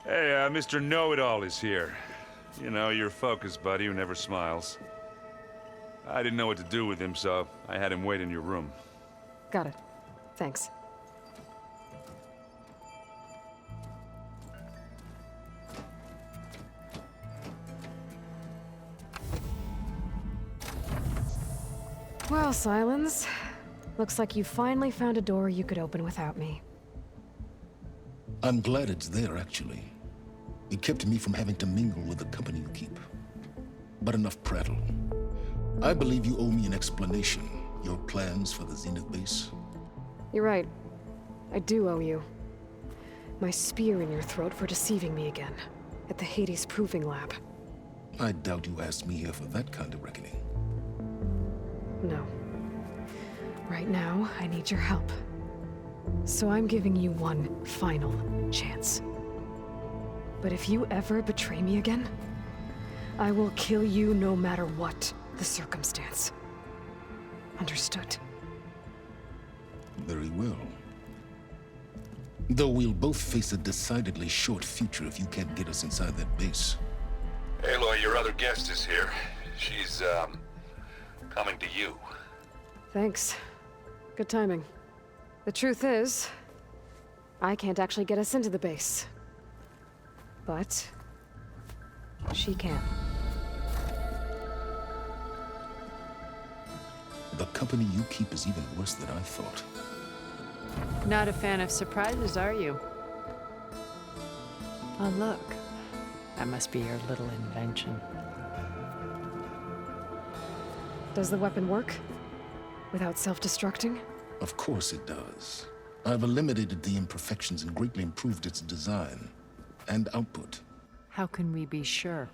Hey, Mr. Know-It-All is here. You know, your focused buddy who never smiles. I didn't know what to do with him, so I had him wait in your room. Got it. Thanks. Well, Silence. Looks like you finally found a door you could open without me. I'm glad it's there, actually. It kept me from having to mingle with the company you keep. But enough prattle. I believe you owe me an explanation. Your plans for the Zenith base? You're right. I do owe you. My spear in your throat for deceiving me again. At the Hades Proving Lab. I doubt you asked me here for that kind of reckoning. No. Right now, I need your help. So I'm giving you one final chance. But if you ever betray me again, I will kill you no matter what the circumstance. Understood? Very well. Though we'll both face a decidedly short future if you can't get us inside that base. Aloy, your other guest is here. She's, coming to you. Thanks. Good timing. The truth is, I can't actually get us into the base. But she can. The company you keep is even worse than I thought. Not a fan of surprises, are you? Oh, look. That must be your little invention. Does the weapon work? Without self-destructing? Of course it does. I've eliminated the imperfections and greatly improved its design and output. How can we be sure?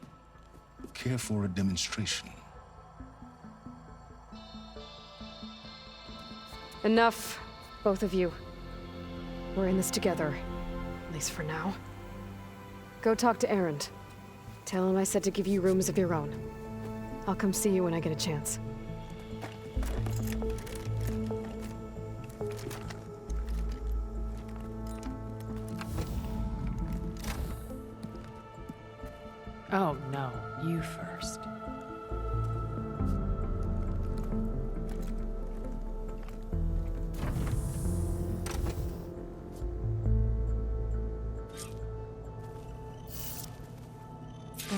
Care for a demonstration? Enough, both of you. We're in this together, at least for now. Go talk to Erend. Tell him I said to give you rooms of your own. I'll come see you when I get a chance. Oh, no. You first.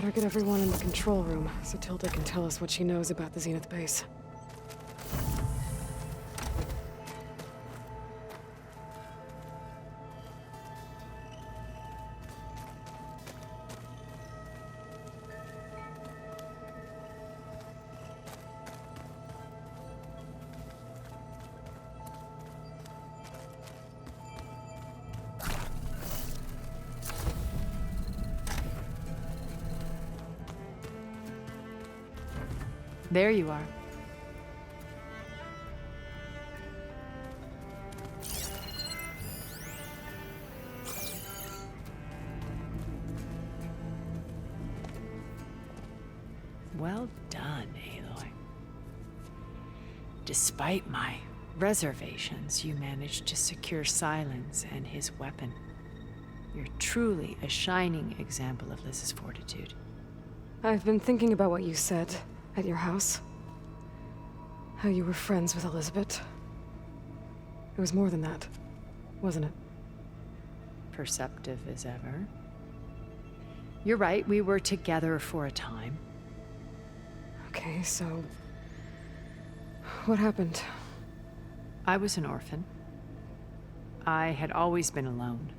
Better get everyone in the control room so Tilda can tell us what she knows about the Zenith base. There you are. Well done, Aloy. Despite my reservations, you managed to secure Silence and his weapon. You're truly a shining example of Liz's fortitude. I've been thinking about what you said at your house. How you were friends with Elizabeth. It was more than that, wasn't it? Perceptive as ever. You're right, we were together for a time. Okay, so... what happened? I was an orphan. I had always been alone.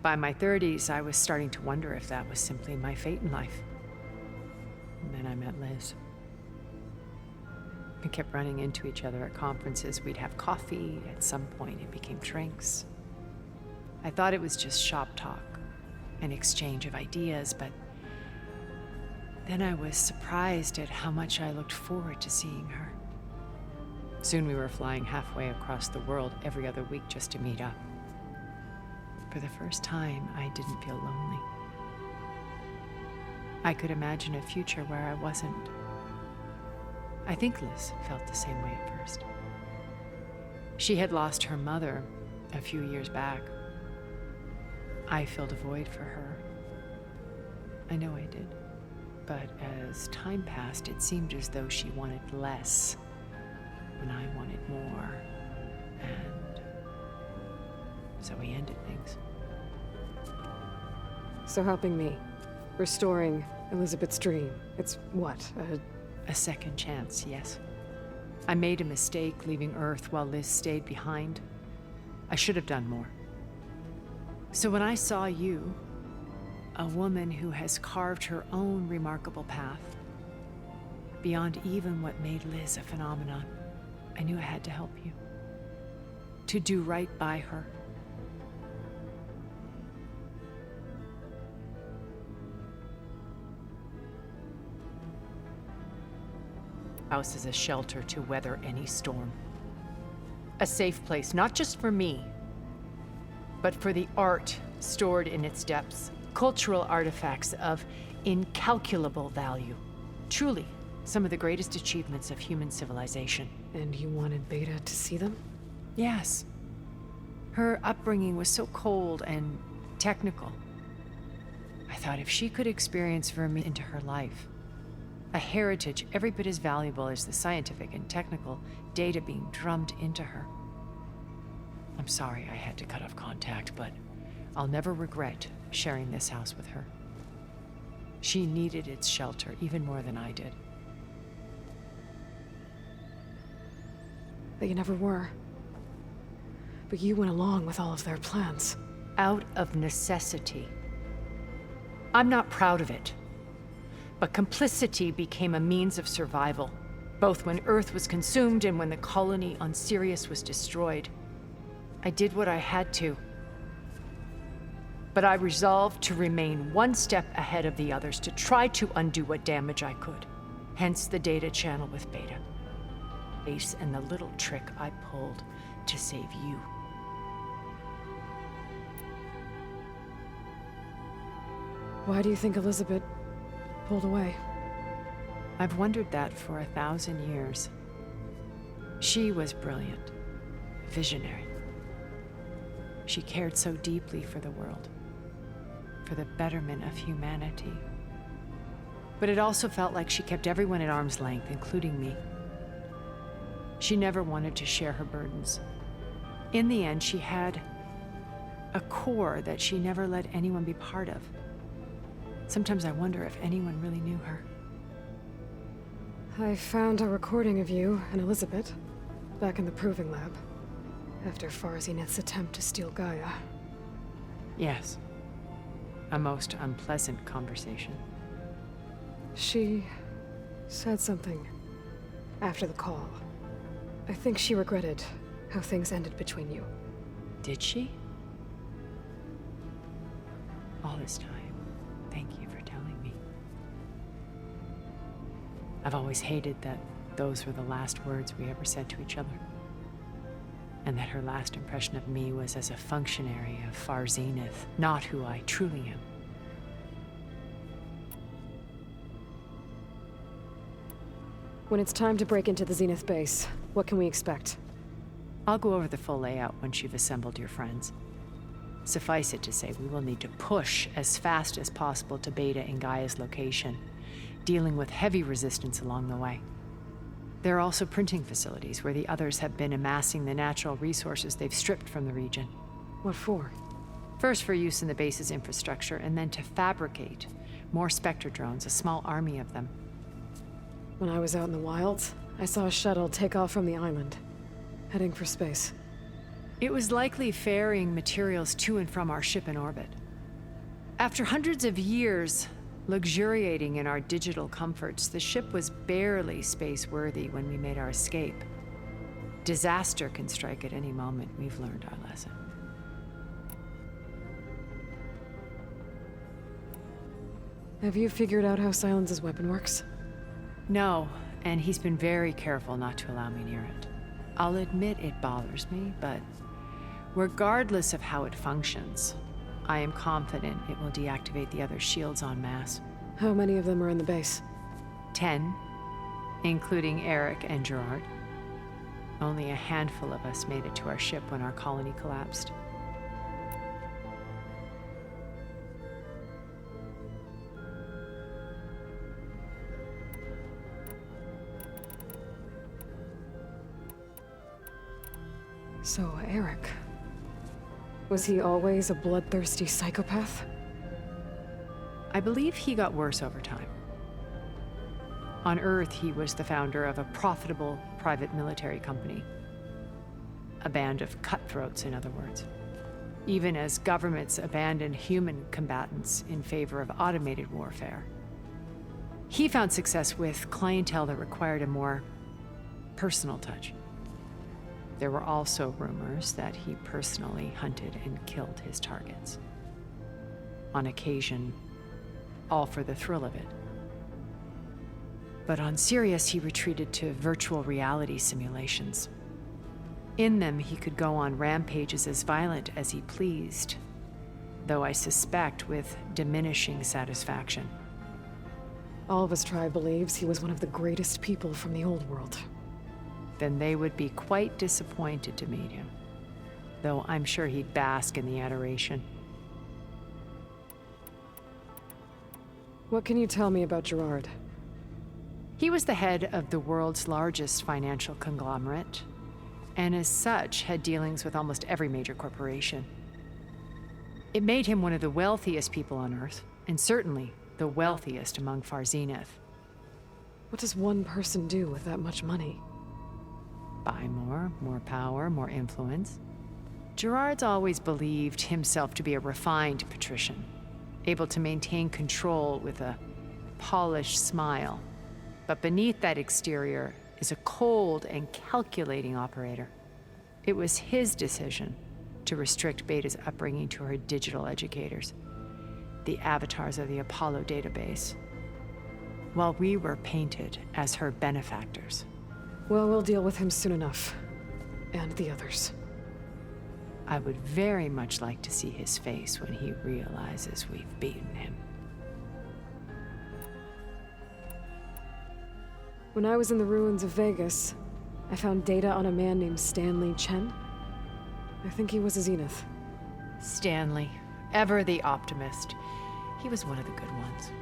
By my 30s, I was starting to wonder if that was simply my fate in life. And then I met Liz. We kept running into each other at conferences. We'd have coffee. At some point, it became drinks. I thought it was just shop talk, an exchange of ideas, but then I was surprised at how much I looked forward to seeing her. Soon we were flying halfway across the world every other week just to meet up. For the first time, I didn't feel lonely. I could imagine a future where I wasn't. I think Liz felt the same way at first. She had lost her mother a few years back. I filled a void for her. I know I did. But as time passed, it seemed as though she wanted less, and I wanted more. And so we ended things. So helping me. Restoring Elizabeth's dream. It's what? A second chance, yes. I made a mistake leaving Earth while Liz stayed behind. I should have done more. So when I saw you, a woman who has carved her own remarkable path, beyond even what made Liz a phenomenon, I knew I had to help you. To do right by her. House is a shelter to weather any storm. A safe place, not just for me, but for the art stored in its depths, cultural artifacts of incalculable value. Truly, some of the greatest achievements of human civilization. And you wanted Beta to see them? Yes. Her upbringing was so cold and technical. I thought if she could experience Vermi into her life, a heritage every bit as valuable as the scientific and technical data being drummed into her. I'm sorry I had to cut off contact, but I'll never regret sharing this house with her. She needed its shelter even more than I did. But you never were. But you went along with all of their plans. Out of necessity. I'm not proud of it. But complicity became a means of survival, both when Earth was consumed and when the colony on Sirius was destroyed. I did what I had to. But I resolved to remain one step ahead of the others, to try to undo what damage I could. Hence the data channel with Beta. Ace and the little trick I pulled to save you. Why do you think Elizabeth pulled away? I've wondered that for 1,000 years. She was brilliant, visionary. She cared so deeply for the world, for the betterment of humanity. But it also felt like she kept everyone at arm's length, including me. She never wanted to share her burdens. In the end, she had a core that she never let anyone be part of. Sometimes I wonder if anyone really knew her. I found a recording of you and Elizabeth back in the proving lab after Farzineth's attempt to steal Gaia. Yes. A most unpleasant conversation. She said something after the call. I think she regretted how things ended between you. Did she? All this time, thank you for telling me. I've always hated that those were the last words we ever said to each other. And that her last impression of me was as a functionary of Far Zenith, not who I truly am. When it's time to break into the Zenith base, what can we expect? I'll go over the full layout once you've assembled your friends. Suffice it to say, we will need to push as fast as possible to Beta and Gaia's location, dealing with heavy resistance along the way. There are also printing facilities where the others have been amassing the natural resources they've stripped from the region. What for? First for use in the base's infrastructure, and then to fabricate more Spectre drones, a small army of them. When I was out in the wilds, I saw a shuttle take off from the island, heading for space. It was likely ferrying materials to and from our ship in orbit. After hundreds of years luxuriating in our digital comforts, the ship was barely space-worthy when we made our escape. Disaster can strike at any moment. We've learned our lesson. Have you figured out how Silence's weapon works? No, and he's been very careful not to allow me near it. I'll admit it bothers me, but regardless of how it functions, I am confident it will deactivate the other shields en masse. How many of them are in the base? 10, including Eric and Gerard. Only a handful of us made it to our ship when our colony collapsed. So, Eric... was he always a bloodthirsty psychopath? I believe he got worse over time. On Earth, he was the founder of a profitable private military company. A band of cutthroats, in other words. Even as governments abandoned human combatants in favor of automated warfare. He found success with clientele that required a more personal touch. There were also rumors that he personally hunted and killed his targets. On occasion, all for the thrill of it. But on Sirius, he retreated to virtual reality simulations. In them, he could go on rampages as violent as he pleased, though I suspect with diminishing satisfaction. All of his tribe believes he was one of the greatest people from the old world. Then they would be quite disappointed to meet him, though I'm sure he'd bask in the adoration. What can you tell me about Gerard? He was the head of the world's largest financial conglomerate, and as such had dealings with almost every major corporation. It made him one of the wealthiest people on Earth, and certainly the wealthiest among Far Zenith. What does one person do with that much money? Buy more power, more influence. Gerard's always believed himself to be a refined patrician, able to maintain control with a polished smile. But beneath that exterior is a cold and calculating operator. It was his decision to restrict Beta's upbringing to her digital educators, the avatars of the Apollo database, while we were painted as her benefactors. Well, we'll deal with him soon enough. And the others. I would very much like to see his face when he realizes we've beaten him. When I was in the ruins of Vegas, I found data on a man named Stanley Chen. I think he was a Zenith. Stanley, ever the optimist. He was one of the good ones.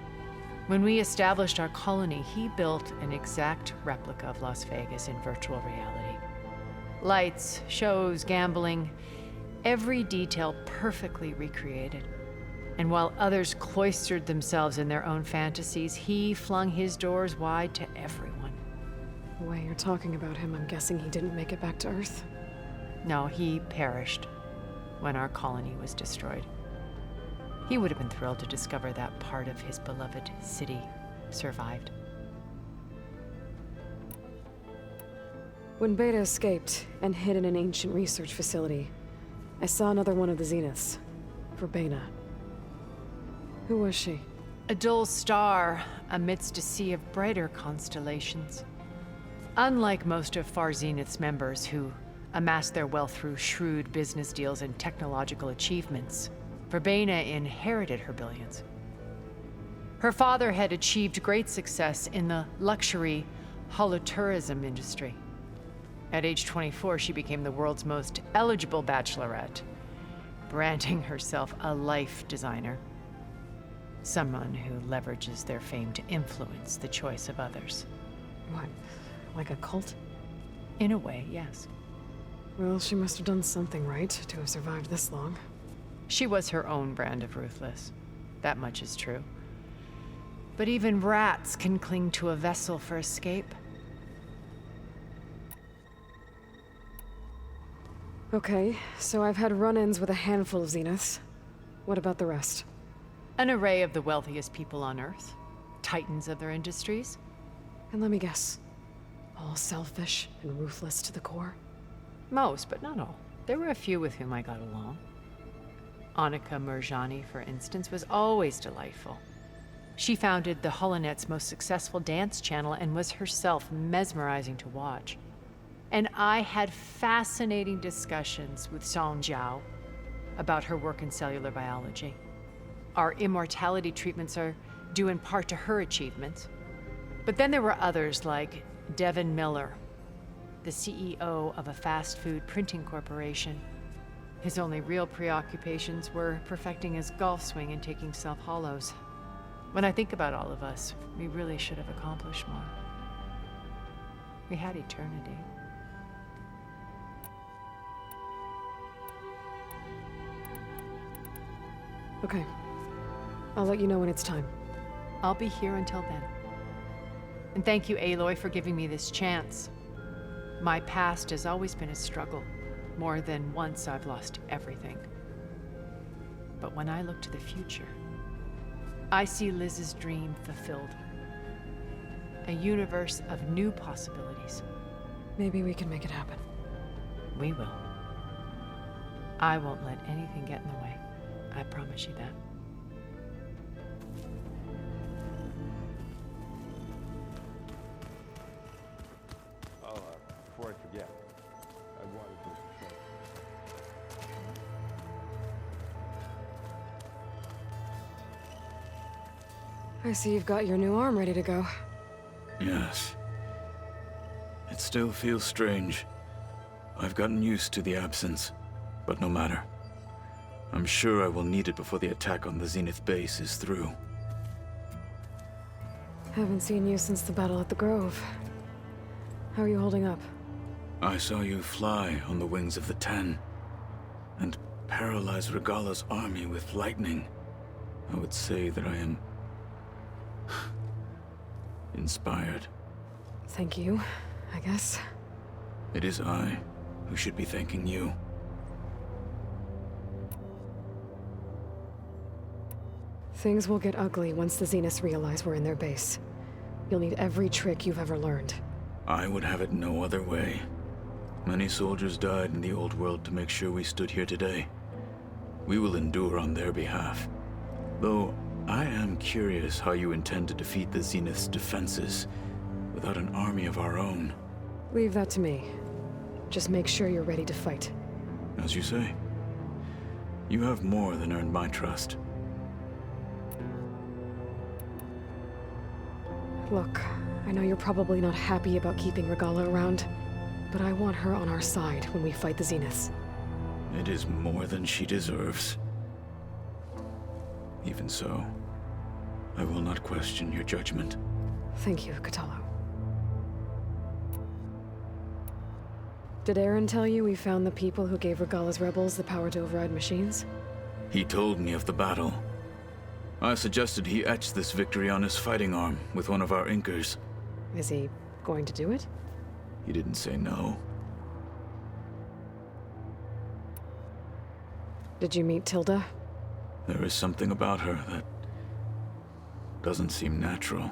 When we established our colony, he built an exact replica of Las Vegas in virtual reality. Lights, shows, gambling, every detail perfectly recreated. And while others cloistered themselves in their own fantasies, he flung his doors wide to everyone. The way you're talking about him, I'm guessing he didn't make it back to Earth. No, he perished when our colony was destroyed. He would have been thrilled to discover that part of his beloved city survived. When Beta escaped and hid in an ancient research facility, I saw another one of the Zeniths, Verbena. Who was she? A dull star amidst a sea of brighter constellations. Unlike most of Far Zenith's members who amassed their wealth through shrewd business deals and technological achievements, Verbena inherited her billions. Her father had achieved great success in the luxury holotourism industry. At age 24, she became the world's most eligible bachelorette, branding herself a life designer. Someone who leverages their fame to influence the choice of others. What, like a cult? In a way, yes. Well, she must have done something right to have survived this long. She was her own brand of ruthless. That much is true. But even rats can cling to a vessel for escape. Okay, so I've had run-ins with a handful of Zeniths. What about the rest? An array of the wealthiest people on Earth. Titans of their industries. And let me guess, all selfish and ruthless to the core? Most, but not all. There were a few with whom I got along. Annika Murjani, for instance, was always delightful. She founded the Holonet's most successful dance channel and was herself mesmerizing to watch. And I had fascinating discussions with Song Jiao about her work in cellular biology. Our immortality treatments are due in part to her achievements. But then there were others like Devin Miller, the CEO of a fast food printing corporation. His only real preoccupations were perfecting his golf swing and taking self-hollows. When I think about all of us, we really should have accomplished more. We had eternity. Okay. I'll let you know when it's time. I'll be here until then. And thank you, Aloy, for giving me this chance. My past has always been a struggle. More than once I've lost everything. But when I look to the future, I see Liz's dream fulfilled. A universe of new possibilities. Maybe we can make it happen. We will. I won't let anything get in the way. I promise you that. Before I forget, I wanted to say. I see you've got your new arm ready to go. Yes. It still feels strange. I've gotten used to the absence, but no matter. I'm sure I will need it before the attack on the Zenith base is through. Haven't seen you since the battle at the Grove. How are you holding up? I saw you fly on the wings of the Ten, and paralyze Regala's army with lightning. I would say that I am inspired. Thank you, I guess. It is I who should be thanking you. Things will get ugly once the Zeniths realize we're in their base. You'll need every trick you've ever learned. I would have it no other way. Many soldiers died in the old world to make sure we stood here today. We will endure on their behalf. Though, I am curious how you intend to defeat the Zenith's defenses without an army of our own. Leave that to me. Just make sure you're ready to fight. As you say. You have more than earned my trust. Look, I know you're probably not happy about keeping Regala around, but I want her on our side when we fight the Zeniths. It is more than she deserves. Even so, I will not question your judgment. Thank you, Katalo. Did Aaron tell you we found the people who gave Regala's rebels the power to override machines? He told me of the battle, I suggested he etch this victory on his fighting arm with one of our inkers. Is he going to do it? He didn't say no. Did you meet Tilda? There is something about her that doesn't seem natural.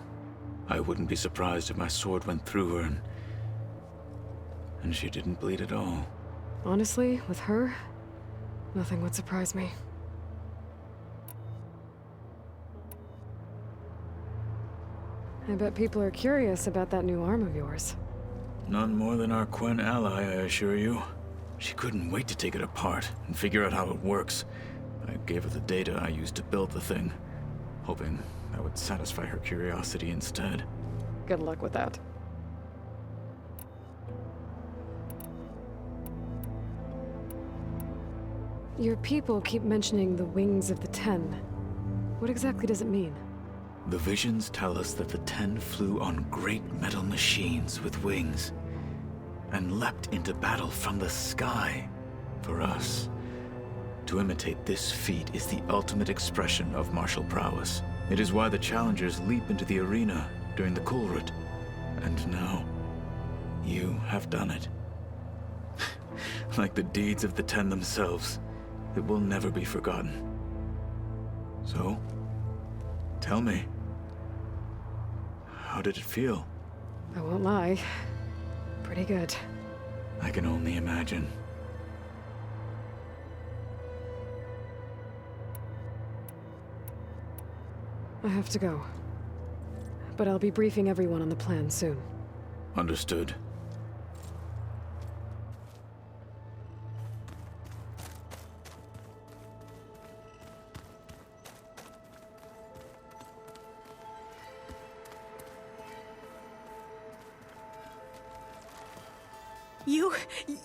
I wouldn't be surprised if my sword went through her and she didn't bleed at all. Honestly, with her, nothing would surprise me. I bet people are curious about that new arm of yours. None more than our Quen ally, I assure you. She couldn't wait to take it apart and figure out how it works. I gave her the data I used to build the thing, hoping that would satisfy her curiosity instead. Good luck with that. Your people keep mentioning the wings of the Ten. What exactly does it mean? The visions tell us that the Ten flew on great metal machines with wings and leapt into battle from the sky. For us, to imitate this feat is the ultimate expression of martial prowess. It is why the challengers leap into the arena during the Kulrut. And now, you have done it. Like the deeds of the Ten themselves, it will never be forgotten. So, tell me, how did it feel? I won't lie. Pretty good. I can only imagine. I have to go. But I'll be briefing everyone on the plan soon. Understood.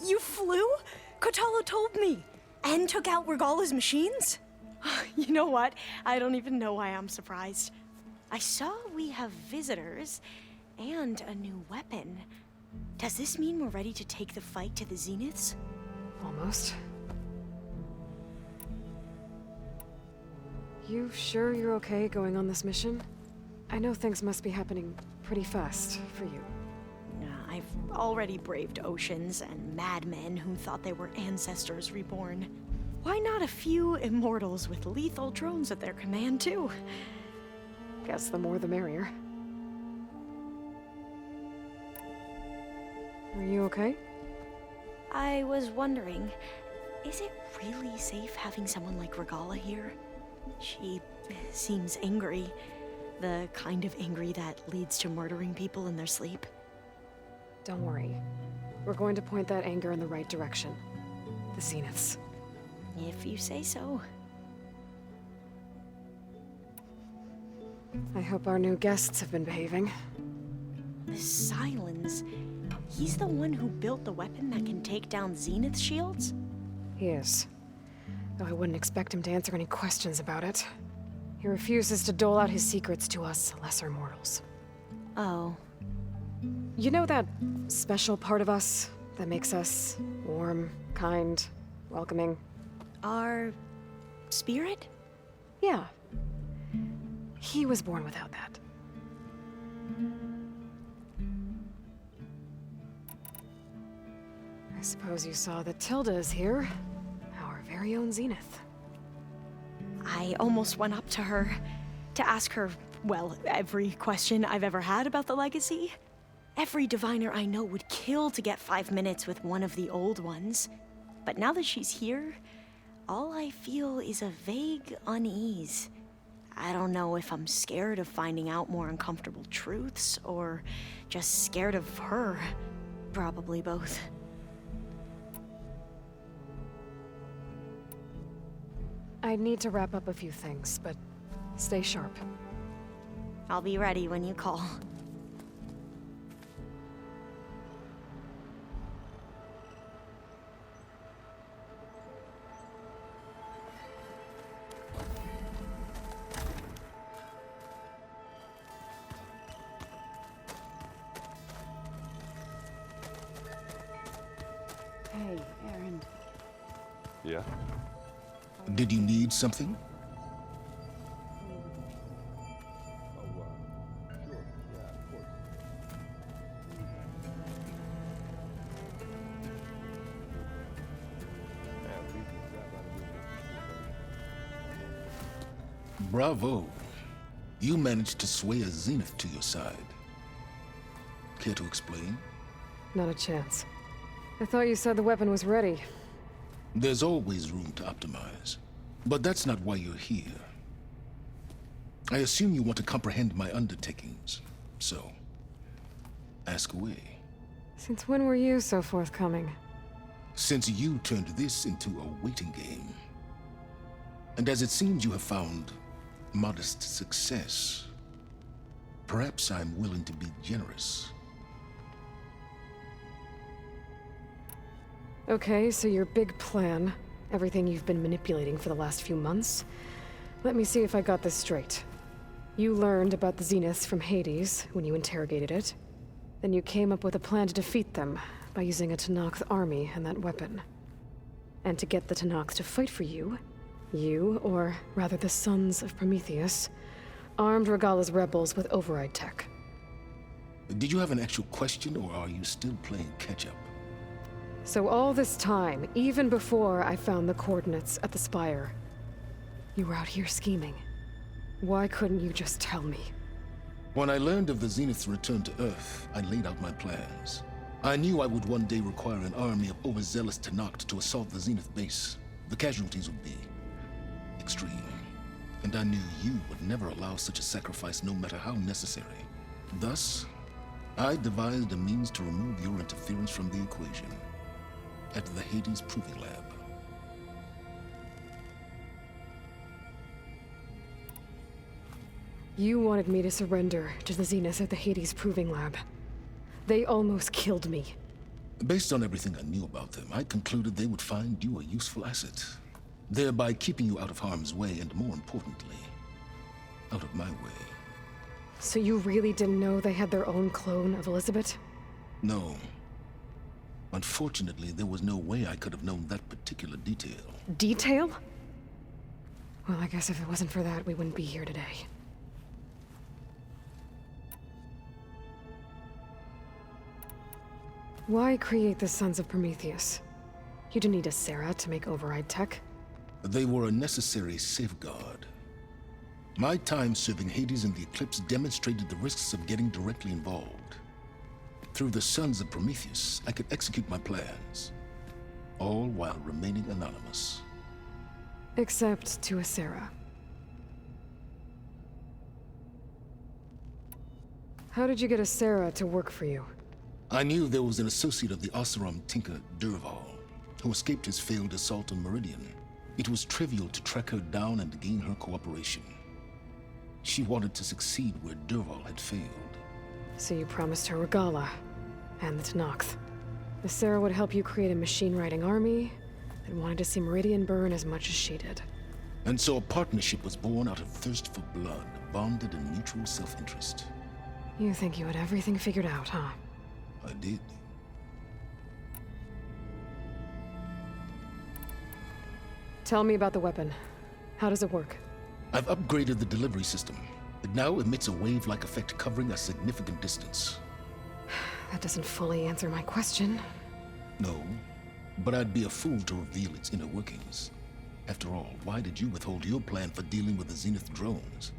You flew? Kotalo told me. And took out Regala's machines? You know what? I don't even know why I'm surprised. I saw we have visitors and a new weapon. Does this mean we're ready to take the fight to the Zeniths? Almost. You sure you're okay going on this mission? I know things must be happening pretty fast for you. I've already braved oceans and madmen who thought they were ancestors reborn. Why not a few immortals with lethal drones at their command, too? Guess the more the merrier. Are you okay? I was wondering, is it really safe having someone like Regala here? She seems angry. The kind of angry that leads to murdering people in their sleep. Don't worry. We're going to point that anger in the right direction. The Zeniths. If you say so. I hope our new guests have been behaving. The Silence. He's the one who built the weapon that can take down Zenith shields? He is. Though I wouldn't expect him to answer any questions about it. He refuses to dole out his secrets to us lesser mortals. Oh. You know that special part of us that makes us warm, kind, welcoming? Our spirit? Yeah. He was born without that. I suppose you saw that Tilda is here. Our very own Zenith. I almost went up to her to ask her, well, every question I've ever had about the legacy. Every diviner I know would kill to get 5 minutes with one of the old ones. But now that she's here, all I feel is a vague unease. I don't know if I'm scared of finding out more uncomfortable truths, or just scared of her. Probably both. I need to wrap up a few things, but stay sharp. I'll be ready when you call. Hey, Aaron. Yeah? Did you need something? Bravo. You managed to sway a Zenith to your side. Care to explain? Not a chance. I thought you said the weapon was ready. There's always room to optimize. But that's not why you're here. I assume you want to comprehend my undertakings. So, ask away. Since when were you so forthcoming? Since you turned this into a waiting game. And as it seems you have found modest success, perhaps I'm willing to be generous. Okay, so your big plan, everything you've been manipulating for the last few months. Let me see if I got this straight. You learned about the Zeniths from Hades when you interrogated it. Then you came up with a plan to defeat them by using a Tenakth army and that weapon. And to get the Tenakth to fight for you, or rather the Sons of Prometheus, armed Regalla's rebels with override tech. Did you have an actual question, or are you still playing catch-up? So all this time, even before I found the coordinates at the Spire, you were out here scheming. Why couldn't you just tell me? When I learned of the Zenith's return to Earth, I laid out my plans. I knew I would one day require an army of overzealous Tenakth to assault the Zenith base. The casualties would be extreme. And I knew you would never allow such a sacrifice, no matter how necessary. Thus, I devised a means to remove your interference from the equation. At the Hades Proving Lab. You wanted me to surrender to the Zeniths at the Hades Proving Lab. They almost killed me. Based on everything I knew about them, I concluded they would find you a useful asset, thereby keeping you out of harm's way and, more importantly, out of my way. So you really didn't know they had their own clone of Elizabeth? No. Unfortunately, there was no way I could have known that particular detail. Detail? Well, I guess if it wasn't for that, we wouldn't be here today. Why create the Sons of Prometheus? You didn't need a Sarah to make override tech. They were a necessary safeguard. My time serving Hades in the Eclipse demonstrated the risks of getting directly involved. Through the Sons of Prometheus, I could execute my plans, all while remaining anonymous. Except to a Sarah. How did you get a Sarah to work for you? I knew there was an associate of the Oseram tinker, Durval, who escaped his failed assault on Meridian. It was trivial to track her down and gain her cooperation. She wanted to succeed where Durval had failed. So you promised her Regalla, and the Tenakth. The Sarah would help you create a machine-riding army, and wanted to see Meridian burn as much as she did. And so a partnership was born out of thirst for blood, bonded in mutual self-interest. You think you had everything figured out, huh? I did. Tell me about the weapon. How does it work? I've upgraded the delivery system. It now emits a wave-like effect covering a significant distance. That doesn't fully answer my question. No, but I'd be a fool to reveal its inner workings. After all, why did you withhold your plan for dealing with the Zenith drones?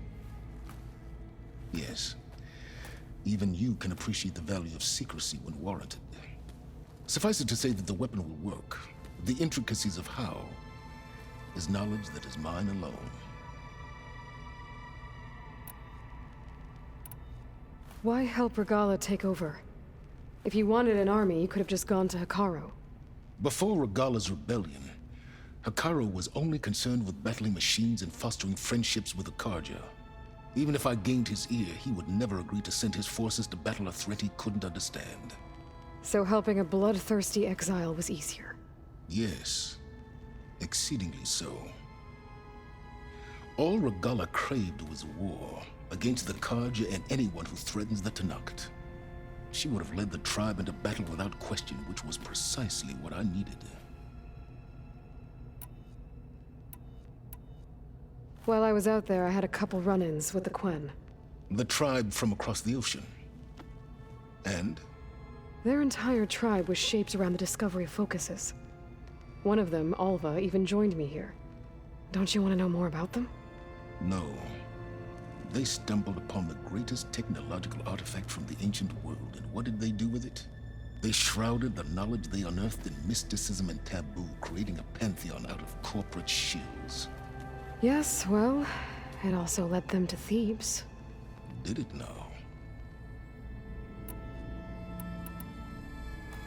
Yes, even you can appreciate the value of secrecy when warranted. Suffice it to say that the weapon will work. The intricacies of how is knowledge that is mine alone. Why help Regalla take over? If you wanted an army, you could have just gone to Hekarro. Before Regalla's rebellion, Hekarro was only concerned with battling machines and fostering friendships with the Karja. Even if I gained his ear, he would never agree to send his forces to battle a threat he couldn't understand. So helping a bloodthirsty exile was easier. Yes, exceedingly so. All Regalla craved was war against the Karja and anyone who threatens the Tenakth. She would have led the tribe into battle without question, which was precisely what I needed. While I was out there, I had a couple run-ins with the Quen. The tribe from across the ocean. And? Their entire tribe was shaped around the discovery of focuses. One of them, Alva, even joined me here. Don't you want to know more about them? No. They stumbled upon the greatest technological artifact from the ancient world, and what did they do with it? They shrouded the knowledge they unearthed in mysticism and taboo, creating a pantheon out of corporate shills. Yes, well, it also led them to Thebes. Did it now?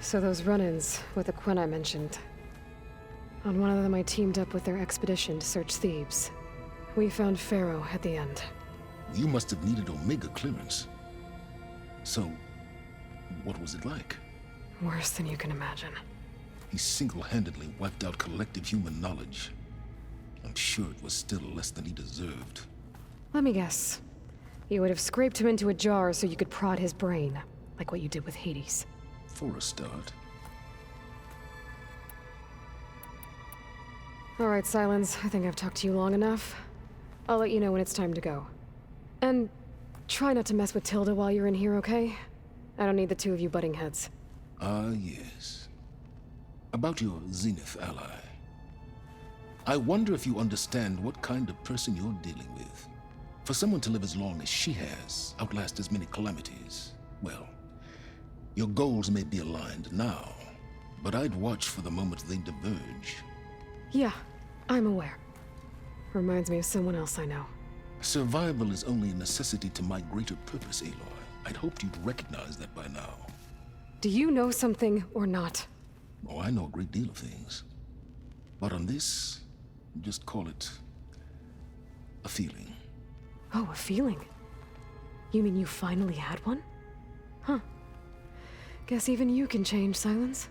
So those run-ins with the Quen I mentioned. On one of them I teamed up with their expedition to search Thebes. We found Pharaoh at the end. You must have needed Omega clearance. So, what was it like? Worse than you can imagine. He single-handedly wiped out collective human knowledge. I'm sure it was still less than he deserved. Let me guess. You would have scraped him into a jar so you could prod his brain, like what you did with Hades. For a start. All right, Silence. I think I've talked to you long enough. I'll let you know when it's time to go. And try not to mess with Tilda while you're in here, okay? I don't need the two of you butting heads. Ah, yes. About your Zenith ally. I wonder if you understand what kind of person you're dealing with. For someone to live as long as she has, outlast as many calamities, well, your goals may be aligned now, but I'd watch for the moment they diverge. Yeah, I'm aware. Reminds me of someone else I know. Survival is only a necessity to my greater purpose, Aloy. I'd hoped you'd recognize that by now. Do you know something or not? Oh, I know a great deal of things. But on this, just call it a feeling. Oh, a feeling. You mean you finally had one? Huh. Guess even you can change, Silence.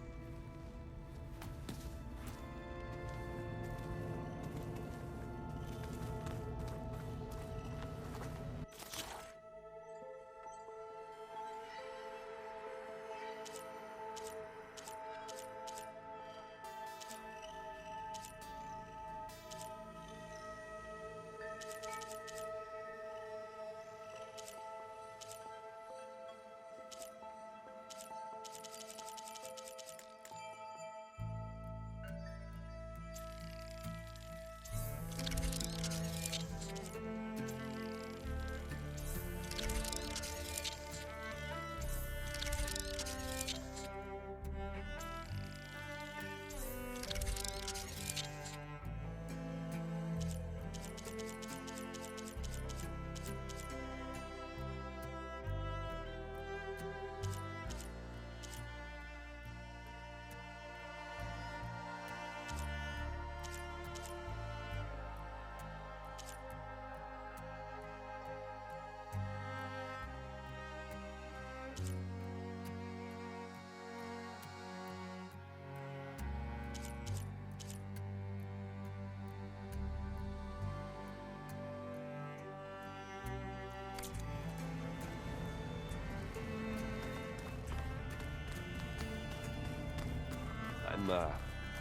I'm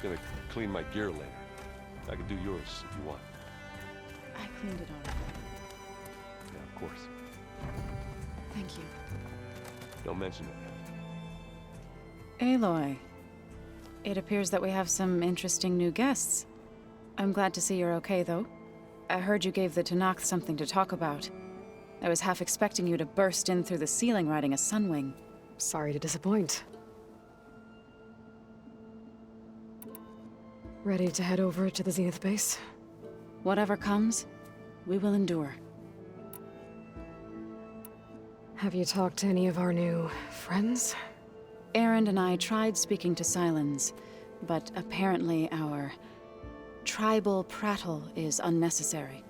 gonna clean my gear later. I can do yours if you want. I cleaned it already. Yeah, of course. Thank you. Don't mention it. Aloy, it appears that we have some interesting new guests. I'm glad to see you're okay, though. I heard you gave the Tanakh something to talk about. I was half expecting you to burst in through the ceiling riding a sunwing. Sorry to disappoint. Ready to head over to the Zenith base? Whatever comes, we will endure. Have you talked to any of our new friends? Aaron and I tried speaking to Silence, but apparently our tribal prattle is unnecessary.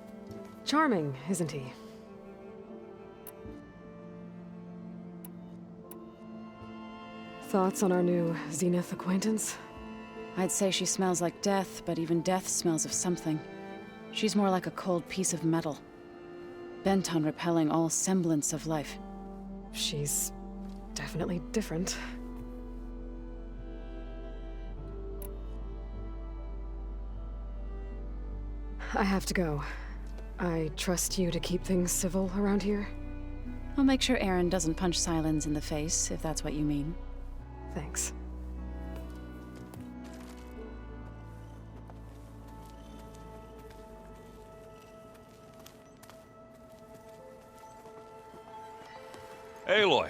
Charming, isn't he? Thoughts on our new Zenith acquaintance? I'd say she smells like death, but even death smells of something. She's more like a cold piece of metal, bent on repelling all semblance of life. She's definitely different. I have to go. I trust you to keep things civil around here? I'll make sure Aaron doesn't punch Silence in the face, if that's what you mean. Thanks. Aloy,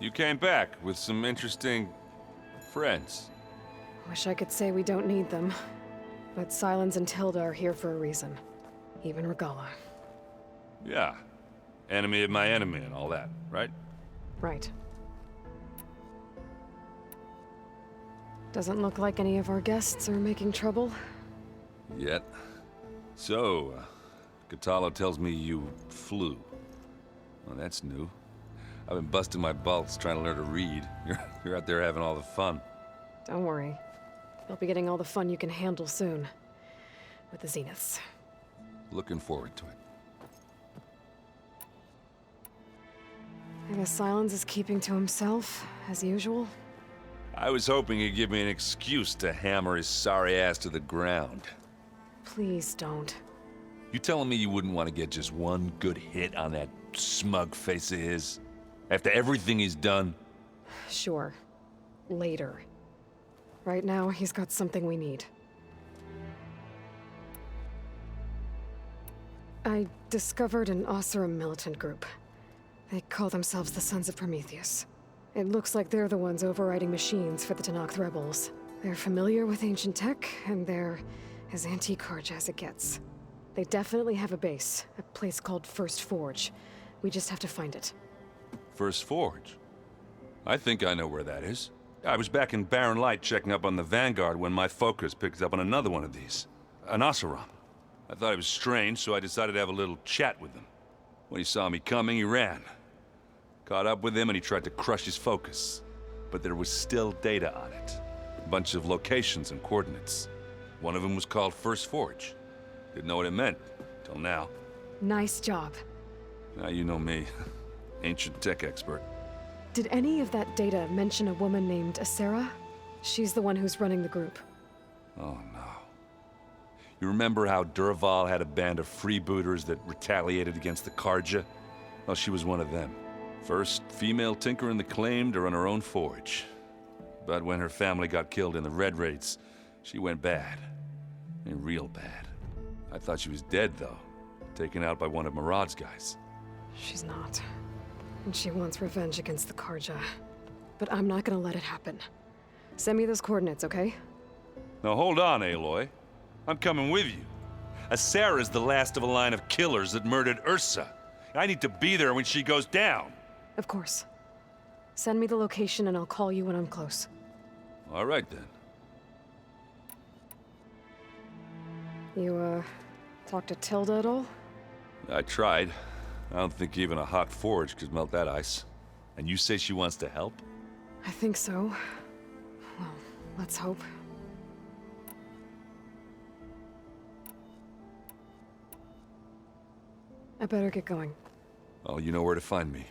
you came back with some interesting friends. Wish I could say we don't need them. But Silence and Tilda are here for a reason. Even Regala. Yeah. Enemy of my enemy and all that, right? Right. Doesn't look like any of our guests are making trouble. Yet. So, Katala tells me you flew. Well, that's new. I've been busting my balls trying to learn to read. You're out there having all the fun. Don't worry. You'll be getting all the fun you can handle soon. With the Zeniths. Looking forward to it. I guess Silence is keeping to himself, as usual. I was hoping he'd give me an excuse to hammer his sorry ass to the ground. Please don't. You telling me you wouldn't want to get just one good hit on that smug face of his? After everything he's done? Sure. Later. Right now, he's got something we need. I discovered an Oseram militant group. They call themselves the Sons of Prometheus. It looks like they're the ones overriding machines for the Tenakth rebels. They're familiar with ancient tech, and they're as anti-Karja as it gets. They definitely have a base, a place called First Forge. We just have to find it. First Forge? I think I know where that is. I was back in Barren Light checking up on the Vanguard when my focus picked up on another one of these. An Oseram. I thought it was strange, so I decided to have a little chat with him. When he saw me coming, he ran. Caught up with him and he tried to crush his focus. But there was still data on it. A bunch of locations and coordinates. One of them was called First Forge. Didn't know what it meant, till now. Nice job. Now you know me. Ancient tech expert. Did any of that data mention a woman named Asera? She's the one who's running the group. Oh no. You remember how Durval had a band of freebooters that retaliated against the Karja? Well, she was one of them. First female tinker in the claim to run her own forge. But when her family got killed in the Red Raids, she went bad. I mean, real bad. I thought she was dead, though. Taken out by one of Murad's guys. She's not. And she wants revenge against the Karja. But I'm not gonna let it happen. Send me those coordinates, okay? Now hold on, Aloy. I'm coming with you. Asera's the last of a line of killers that murdered Ursa. I need to be there when she goes down. Of course. Send me the location and I'll call you when I'm close. All right, then. You, talked to Tilda at all? I tried. I don't think even a hot forge could melt that ice. And you say she wants to help? I think so. Well, let's hope. I better get going. Oh, you know where to find me.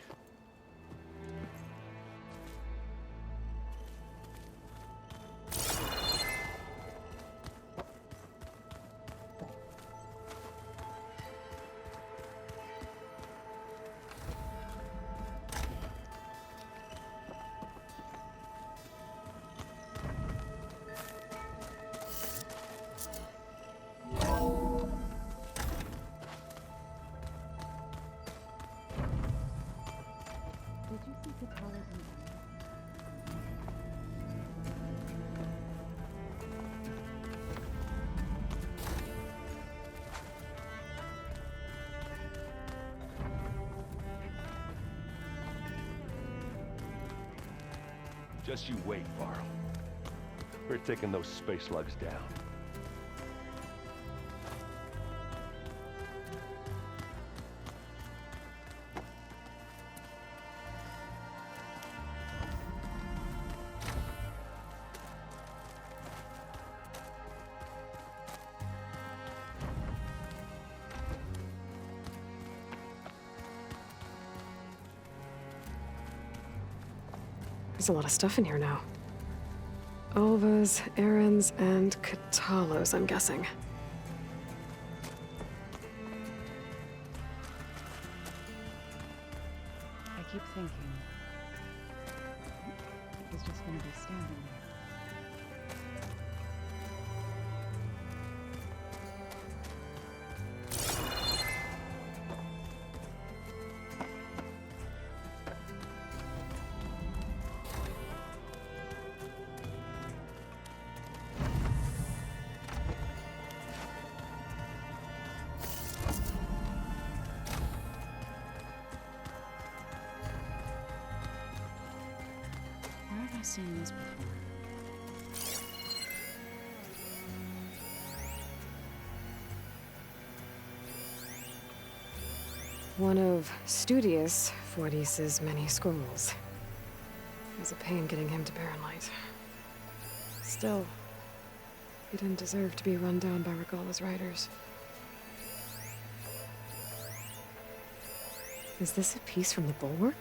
Just you wait, Varl. We're taking those space slugs down. There's a lot of stuff in here now. Olvas, Errands, and Katalos, I'm guessing. I keep thinking he's just gonna be standing there. seen this before. One of Studious Fortis's many scrolls. It was a pain getting him to Barren Light. Still, he didn't deserve to be run down by Regalla's riders. Is this a piece from the bulwark?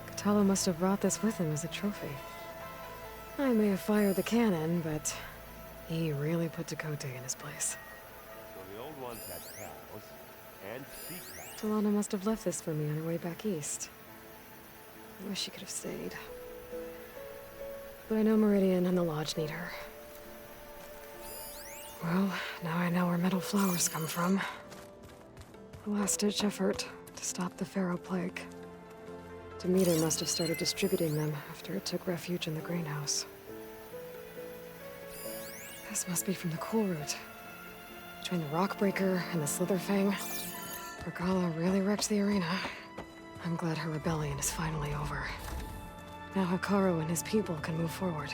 Katalo must have brought this with him as a trophy. I may have fired the cannon, but he really put Dakota in his place. So the old ones had cows and sea cows. Talana must have left this for me on her way back east. I wish she could have stayed. But I know Meridian and the Lodge need her. Well, now I know where metal flowers come from. A last-ditch effort to stop the Pharaoh plague. Demeter must have started distributing them after it took refuge in the greenhouse. This must be from the Cool Root. Between the Rockbreaker and the Slitherfang, Regalla really wrecked the arena. I'm glad her rebellion is finally over. Now Hikaru and his people can move forward.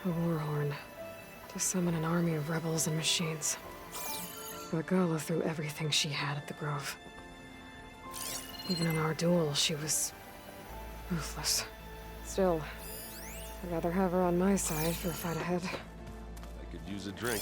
A warhorn. To summon an army of rebels and machines. Regalla threw everything she had at the Grove. Even in our duel, she was ruthless. Still, I'd rather have her on my side for the fight ahead. I could use a drink.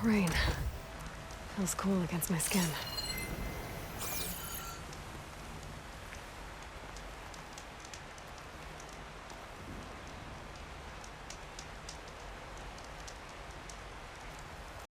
Rain. Feels cool against my skin.